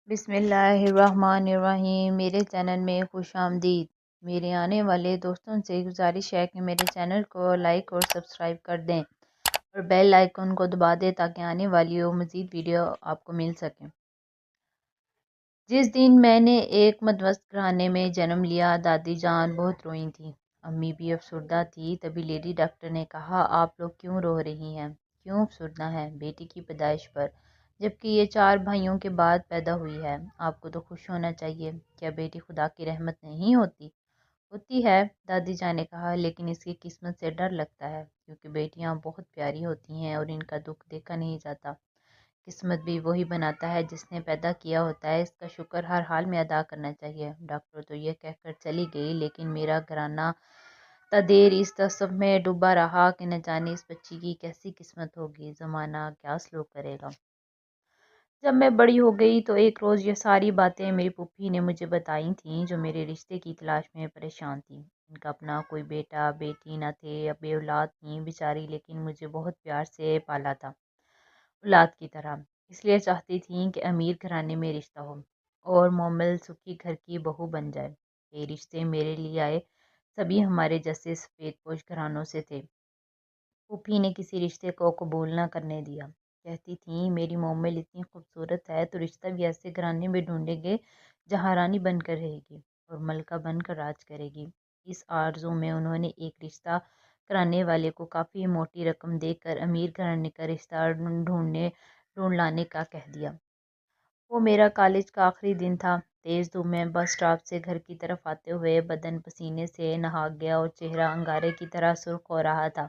بسم اللہ الرحمن الرحیم۔ میرے چینل میں خوش آمدید۔ میرے آنے والے دوستوں سے گزارش ہے کہ میرے چینل کو لائک اور سبسکرائب کر دیں اور بیل آئیکن کو دبا دیں تاکہ آنے والی مزید ویڈیو آپ کو مل سکیں۔ جس دن میں نے ایک متوسط گھرانے میں جنم لیا، دادی جان بہت روئی تھیں۔ امی بھی افسردہ تھی۔ تبھی لیڈی ڈاکٹر نے کہا، آپ لوگ کیوں رو رہی ہیں؟ کیوں افسردہ ہیں؟ بیٹی کی پیدائش پر، جبکہ یہ 4 بھائیوں کے بعد پیدا ہوئی ہے۔ آپ کو تو خوش ہونا چاہیے۔ کیا بیٹی خدا کی رحمت نہیں ہوتی؟ ہوتی ہے، دادی جان نے کہا، لیکن اس کی قسمت سے ڈر لگتا ہے، کیونکہ بیٹیاں بہت پیاری ہوتی ہیں اور ان کا دکھ دیکھا نہیں جاتا۔ قسمت بھی وہی بناتا ہے جس نے پیدا کیا ہوتا ہے، اس کا شکر ہر حال میں ادا کرنا چاہیے۔ ڈاکٹر تو یہ کہہ کر چلی گئی، لیکن میرا گھرانہ تا دیر اس تعصب میں ڈوبا رہا کہ نہ جانے اس بچی کی کیسی قسمت ہوگی، زمانہ کیا سلوک کرے گا۔ جب میں بڑی ہو گئی تو ایک روز یہ ساری باتیں میری پھوپھی نے مجھے بتائی تھیں، جو میرے رشتے کی تلاش میں پریشان تھیں۔ ان کا اپنا کوئی بیٹا بیٹی نہ تھے، اب بے اولاد تھیں بیچاری، لیکن مجھے بہت پیار سے پالا تھا، اولاد کی طرح۔ اس لیے چاہتی تھیں کہ امیر گھرانے میں رشتہ ہو اور مومل سکھی گھر کی بہو بن جائے۔ یہ رشتے میرے لیے آئے سبھی ہمارے جیسے سفید پوش گھرانوں سے تھے۔ پھوپھی نے کسی رشتے کو قبول نہ کرنے دیا۔ کہتی تھیں، میری مومل اتنی خوبصورت ہے تو رشتہ بھی ایسے گھرانے میں ڈھونڈیں گے جہاں رانی بن کر رہے گی اور ملکہ بن کر راج کرے گی۔ اس آرزو میں انہوں نے ایک رشتہ کرانے والے کو کافی موٹی رقم دے کر امیر گھرانے کا رشتہ ڈھونڈ لانے کا کہہ دیا۔ وہ میرا کالج کا آخری دن تھا۔ تیز دھوپ میں بس اسٹاپ سے گھر کی طرف آتے ہوئے بدن پسینے سے نہا گیا اور چہرہ انگارے کی طرح سرخ ہو رہا تھا۔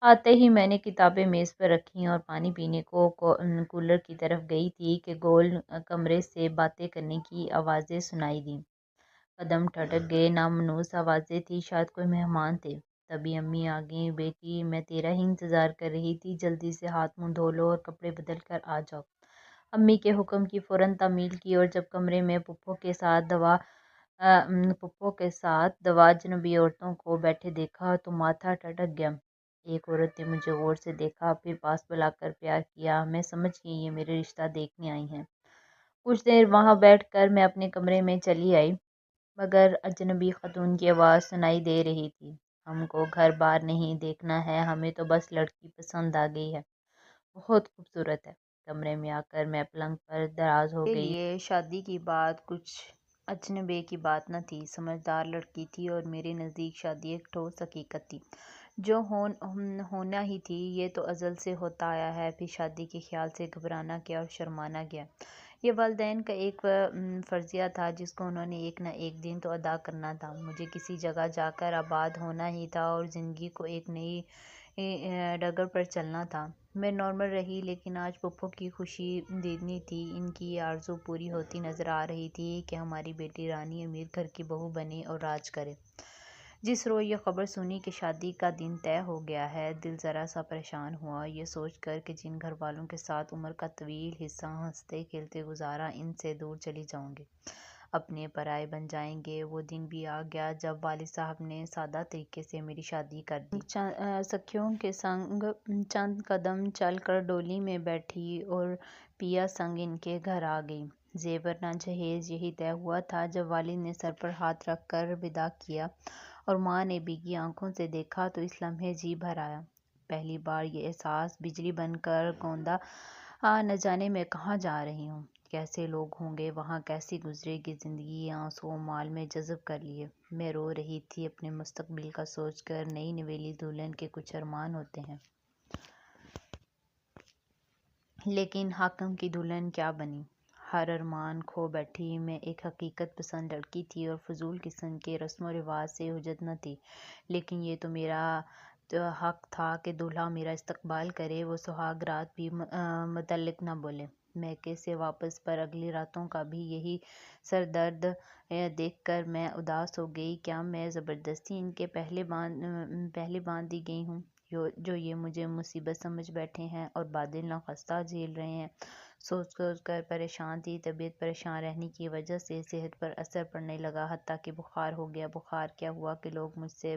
آتے ہی میں نے کتابیں میز پر رکھیں اور پانی پینے کو کولر کی طرف گئی تھی کہ گول کمرے سے باتیں کرنے کی آوازیں سنائی دیں۔ قدم ٹھٹک گئے، نامنوس آوازیں تھیں، شاید کوئی مہمان تھے۔ تبھی امی آ گئیں، بیٹی میں تیرا ہی انتظار کر رہی تھی، جلدی سے ہاتھ منہ دھو لو اور کپڑے بدل کر آ جاؤ۔ امی کے حکم کی فوراً تعمیل کی اور جب کمرے میں پھپھو کے ساتھ دوا جنبی عورتوں کو بیٹھے دیکھا تو ماتھا ٹھٹک گیا۔ ایک عورت نے مجھے غور سے دیکھا، پھر پاس بلا کر پیار کیا۔ میں سمجھ گئی یہ میرے رشتہ دیکھنے آئی ہیں۔ کچھ دیر وہاں بیٹھ کر میں اپنے کمرے میں چلی آئی، مگر اجنبی خاتون کی آواز سنائی دے رہی تھی، ہم کو گھر بار نہیں دیکھنا ہے، ہمیں تو بس لڑکی پسند آ گئی ہے، بہت خوبصورت ہے۔ کمرے میں آ کر میں پلنگ پر دراز ہو گئی۔ یہ شادی کی بات کچھ اجنبی کی بات نہ تھی، سمجھدار لڑکی تھی اور میرے نزدیک شادی ایک ٹھوس حقیقت تھی جو ہونا ہی تھی۔ یہ تو ازل سے ہوتا آیا ہے، پھر شادی کے خیال سے گھبرانا کیا اور شرمانا کیا؟ یہ والدین کا ایک فرضیہ تھا جس کو انہوں نے ایک نہ ایک دن تو ادا کرنا تھا۔ مجھے کسی جگہ جا کر آباد ہونا ہی تھا اور زندگی کو ایک نئی ڈگر پر چلنا تھا۔ میں نارمل رہی، لیکن آج پھپھو کی خوشی دیدنی تھی۔ ان کی یہ آرزو پوری ہوتی نظر آ رہی تھی کہ ہماری بیٹی رانی امیر گھر کی بہو بنے اور راج کرے۔ جس روز یہ خبر سنی کہ شادی کا دن طے ہو گیا ہے، دل ذرا سا پریشان ہوا، یہ سوچ کر کہ جن گھر والوں کے ساتھ عمر کا طویل حصہ ہنستے کھیلتے گزارا، ان سے دور چلی جاؤں گی، اپنے پرائے بن جائیں گے۔ وہ دن بھی آ گیا جب والد صاحب نے سادہ طریقے سے میری شادی کر دی۔ سکھیوں کے سنگ چند قدم چل کر ڈولی میں بیٹھی اور پیا سنگ ان کے گھر آ گئی۔ زیور نہ جہیز یہی طے ہوا تھا۔ جب والد نے سر پر ہاتھ رکھ کر وداع کیا اور ماں نے بھیگی آنکھوں سے دیکھا تو اس لمحے جی بھر آیا۔ پہلی بار یہ احساس بجلی بن کر گوندا، نہ جانے میں کہاں جا رہی ہوں، کیسے لوگ ہوں گے وہاں، کیسی گزرے گی زندگی، آنسو مال میں جذب کر لیے۔ میں رو رہی تھی اپنے مستقبل کا سوچ کر۔ نئی نویلی دلہن کے کچھ ارمان ہوتے ہیں، لیکن حاکم کی دلہن کیا بنی، ہر ارمان کھو بیٹھی۔ میں ایک حقیقت پسند لڑکی تھی اور فضول قسم کے رسم و رواج سے حجت نہ تھی، لیکن یہ تو میرا حق تھا کہ دولہا میرا استقبال کرے، وہ سہاگ رات بھی متعلق نہ بولے۔ میکے سے واپس پر اگلی راتوں کا بھی یہی سر درد دیکھ کر میں اداس ہو گئی۔ کیا میں زبردستی ان کے پہلے باندھ دی گئی ہوں، جو یہ مجھے مصیبت سمجھ بیٹھے ہیں اور بادل ناخواستہ جھیل رہے ہیں؟ سوچ کر پریشان تھی۔ طبیعت پریشان رہنے کی وجہ سے صحت پر اثر پڑنے لگا، حتیٰ کہ بخار ہو گیا۔ بخار کیا ہوا کہ لوگ مجھ سے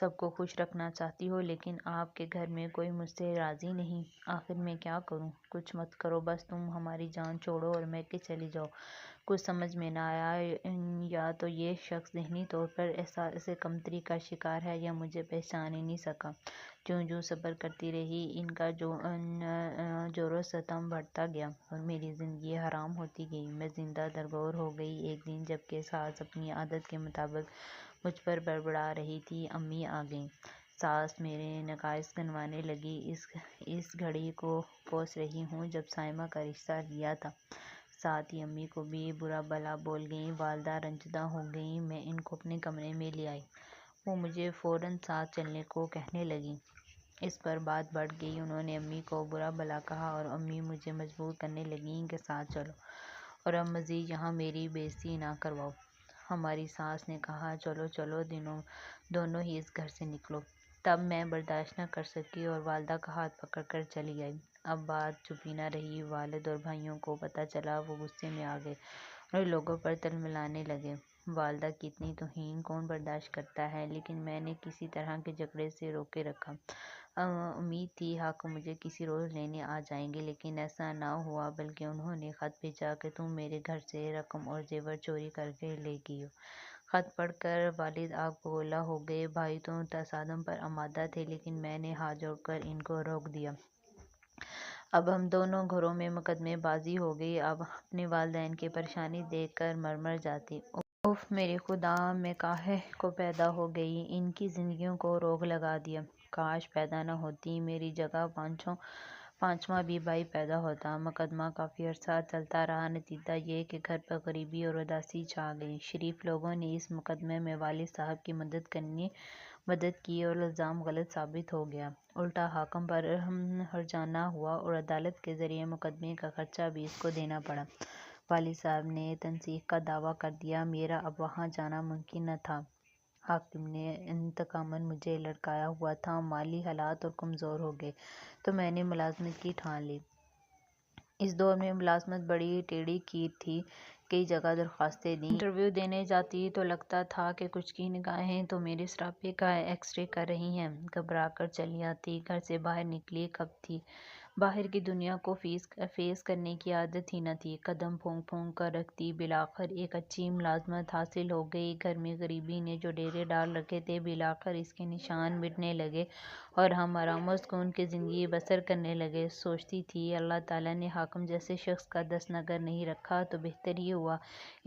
سب کو خوش رکھنا چاہتی ہو، لیکن آپ کے گھر میں کوئی مجھ سے راضی نہیں۔ آخر میں کیا کروں؟ کچھ مت کرو، بس تم ہماری جان چھوڑو اور میکے چلی جاؤ۔ کچھ سمجھ میں نہ آیا، یا تو یہ شخص ذہنی طور پر احساس کمتری کا شکار ہے یا مجھے پہچان ہی نہیں سکا۔ جوں جوں صبر کرتی رہی، ان کا جور و ستم بڑھتا گیا اور میری زندگی حرام ہوتی گئی۔ میں زندہ درگور ہو گئی۔ ایک دن جب کہ ساس اپنی عادت کے مطابق مجھ پر بڑبڑا رہی تھی، امی آ گئیں۔ ساس میرے نقائص گنوانے لگی۔ اس گھڑی کو کوس رہی ہوں جب سائمہ کا رشتہ لیا تھا۔ ساتھ ہی امی کو بھی برا بھلا بول گئیں۔ والدہ رنجیدہ ہو گئیں۔ میں ان کو اپنے کمرے میں لے آئی۔ وہ مجھے فوراً ساتھ چلنے کو کہنے لگیں۔ اس پر بات بڑھ گئی۔ انہوں نے امی کو برا بھلا کہا اور امی مجھے مجبور کرنے لگیں کہ ساتھ چلو اور اب مزید یہاں میری بے عزتی نہ کرواؤ۔ ہماری ساس نے کہا، چلو چلو دونوں ہی اس گھر سے نکلو۔ تب میں برداشت نہ کر سکی اور والدہ کا ہاتھ پکڑ کر چلی آئی۔ اب بات چھپی نہ رہی۔ والد اور بھائیوں کو پتہ چلا، وہ غصے میں آ گئے اور لوگوں پر تلملانے لگے۔ والدہ کی اتنی توہین کون برداشت کرتا ہے، لیکن میں نے کسی طرح کے جھگڑے سے روکے رکھا۔ امید تھی حاکم مجھے کسی روز لینے آ جائیں گے، لیکن ایسا نہ ہوا، بلکہ انہوں نے خط بھیجا کہ تم میرے گھر سے رقم اور زیور چوری کر کے لے گئی ہو۔ خط پڑھ کر والد آگ بگولا ہو گئے۔ بھائی تو تصادم پر آمادہ تھے، لیکن میں نے ہاتھ جوڑ کر ان کو روک دیا۔ اب ہم دونوں گھروں میں مقدمے بازی ہو گئی۔ اب اپنے والدین کی پریشانی دیکھ کر مر جاتی۔ اف میرے خدا، میں کاہے کو پیدا ہو گئی۔ ان کی زندگیوں کو روگ لگا دیا۔ کاش پیدا نہ ہوتی، میری جگہ پانچواں بھی بھائی پیدا ہوتا۔ مقدمہ کافی عرصہ چلتا رہا۔ نتیجہ یہ کہ گھر پر غریبی اور اداسی چھا گئی۔ شریف لوگوں نے اس مقدمے میں والد صاحب کی مدد کی اور الزام غلط ثابت ہو گیا۔ الٹا حاکم پر ہرجانہ ہوا اور عدالت کے ذریعے مقدمے کا خرچہ بھی اس کو دینا پڑا۔ والد صاحب نے تنسیخ کا دعویٰ کر دیا۔ میرا اب وہاں جانا ممکن نہ تھا۔ حاکم نے انتقاماً مجھے لڑکایا ہوا تھا۔ مالی حالات اور کمزور ہو گئے تو میں نے ملازمت کی ٹھان لی۔ اس دور میں ملازمت بڑی ٹیڑھی کیل تھی۔ کئی جگہ درخواستیں دیں۔ انٹرویو دینے جاتی تو لگتا تھا کہ کچھ کی نگاہیں تو میرے سراپے کا ایکس رے کر رہی ہیں۔ گھبرا کر چلی آتی۔ گھر سے باہر نکلی کب تھی۔ باہر کی دنیا کو فیس کرنے کی عادت ہی نہ تھی۔ قدم پھونک پھونک کر رکھتی۔ بالآخر ایک اچھی ملازمت حاصل ہو گئی۔ گھر میں غریبی نے جو ڈیرے ڈال رکھے تھے، بالآخر اس کے نشان مٹنے لگے اور ہم آرام و سکون کی زندگی بسر کرنے لگے۔ سوچتی تھی، اللہ تعالیٰ نے حاکم جیسے شخص کا دست نگر نہیں رکھا تو بہتر ہی ہوا۔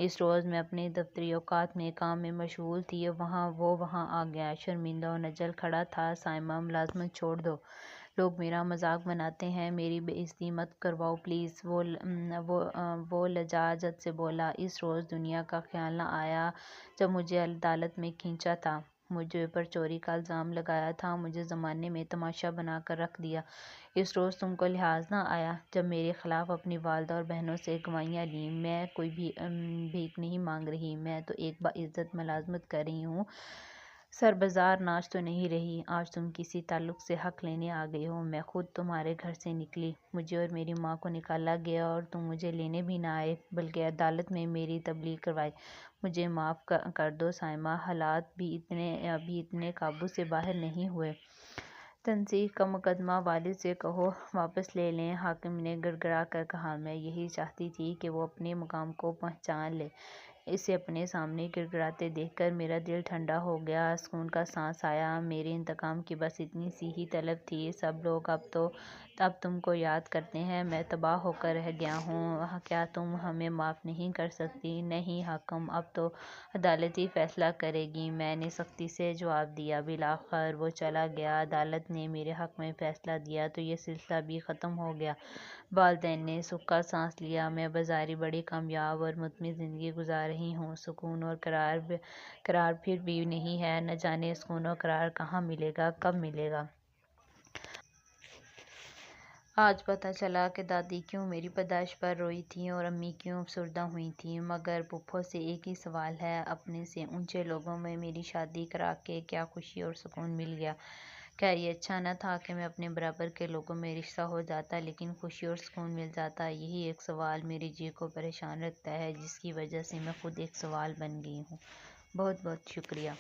اس روز میں اپنے دفتری اوقات میں کام میں مشغول تھی، وہ وہاں آ گیا۔ شرمندہ و نجل کھڑا تھا۔ سائمہ، ملازمت چھوڑ دو۔ لوگ میرا مذاق بناتے ہیں۔ میری بے عزتی مت کرواؤ پلیز۔ وہ لجاجت سے بولا۔ اس روز دنیا کا خیال نہ آیا جب مجھے عدالت میں کھینچا تھا۔ مجھے پر چوری کا الزام لگایا تھا۔ مجھے زمانے میں تماشا بنا کر رکھ دیا۔ اس روز تم کو لحاظ نہ آیا جب میرے خلاف اپنی والدہ اور بہنوں سے گواہیاں لیں۔ میں کوئی بھیک نہیں مانگ رہی۔ میں تو ایک باعزت ملازمت کر رہی ہوں۔ سر بازار ناچ تو نہیں رہی۔ آج تم کسی تعلق سے حق لینے آ گئے ہو۔ میں خود تمہارے گھر سے نکلی۔ مجھے اور میری ماں کو نکالا گیا اور تم مجھے لینے بھی نہ آئے، بلکہ عدالت میں میری تبلیغ کروائی۔ مجھے معاف کر دو سائمہ، حالات بھی اتنے قابو سے باہر نہیں ہوئے۔ تنسیخ کا مقدمہ والد سے کہو واپس لے لیں۔ حاکم نے گڑ گڑا کر کہا۔ میں یہی چاہتی تھی کہ وہ اپنے مقام کو پہچان لے۔ اسے اپنے سامنے گڑ گڑاتے دیکھ کر میرا دل ٹھنڈا ہو گیا۔ سکون کا سانس آیا۔ میرے انتقام کی بس اتنی سی ہی طلب تھی۔ سب لوگ اب تم کو یاد کرتے ہیں۔ میں تباہ ہو کر رہ گیا ہوں۔ کیا تم ہمیں معاف نہیں کر سکتی؟ نہیں حاکم، اب تو عدالت ہی فیصلہ کرے گی، میں نے سختی سے جواب دیا۔ بالآخر وہ چلا گیا۔ عدالت نے میرے حق میں فیصلہ دیا تو یہ سلسلہ بھی ختم ہو گیا۔ والدین نے سکھ کا سانس لیا۔ میں بظاہر بڑی کامیاب اور مطمئن زندگی گزار رہی ہوں۔ سکون اور قرار پھر بھی نہیں ہے۔ نہ جانے سکون و قرار کہاں ملے گا، کب ملے گا۔ آج پتہ چلا کہ دادی کیوں میری پیدائش پر روئی تھیں اور امی کیوں افسردہ ہوئی تھیں۔ مگر پھپھو سے ایک ہی سوال ہے، اپنے سے اونچے لوگوں میں میری شادی کرا کے کیا خوشی اور سکون مل گیا؟ خیر یہ اچھا نہ تھا کہ میں اپنے برابر کے لوگوں میں رشتہ ہو جاتا، لیکن خوشی اور سکون مل جاتا؟ یہی ایک سوال میرے جی کو پریشان رکھتا ہے، جس کی وجہ سے میں خود ایک سوال بن گئی ہوں۔ بہت بہت شکریہ۔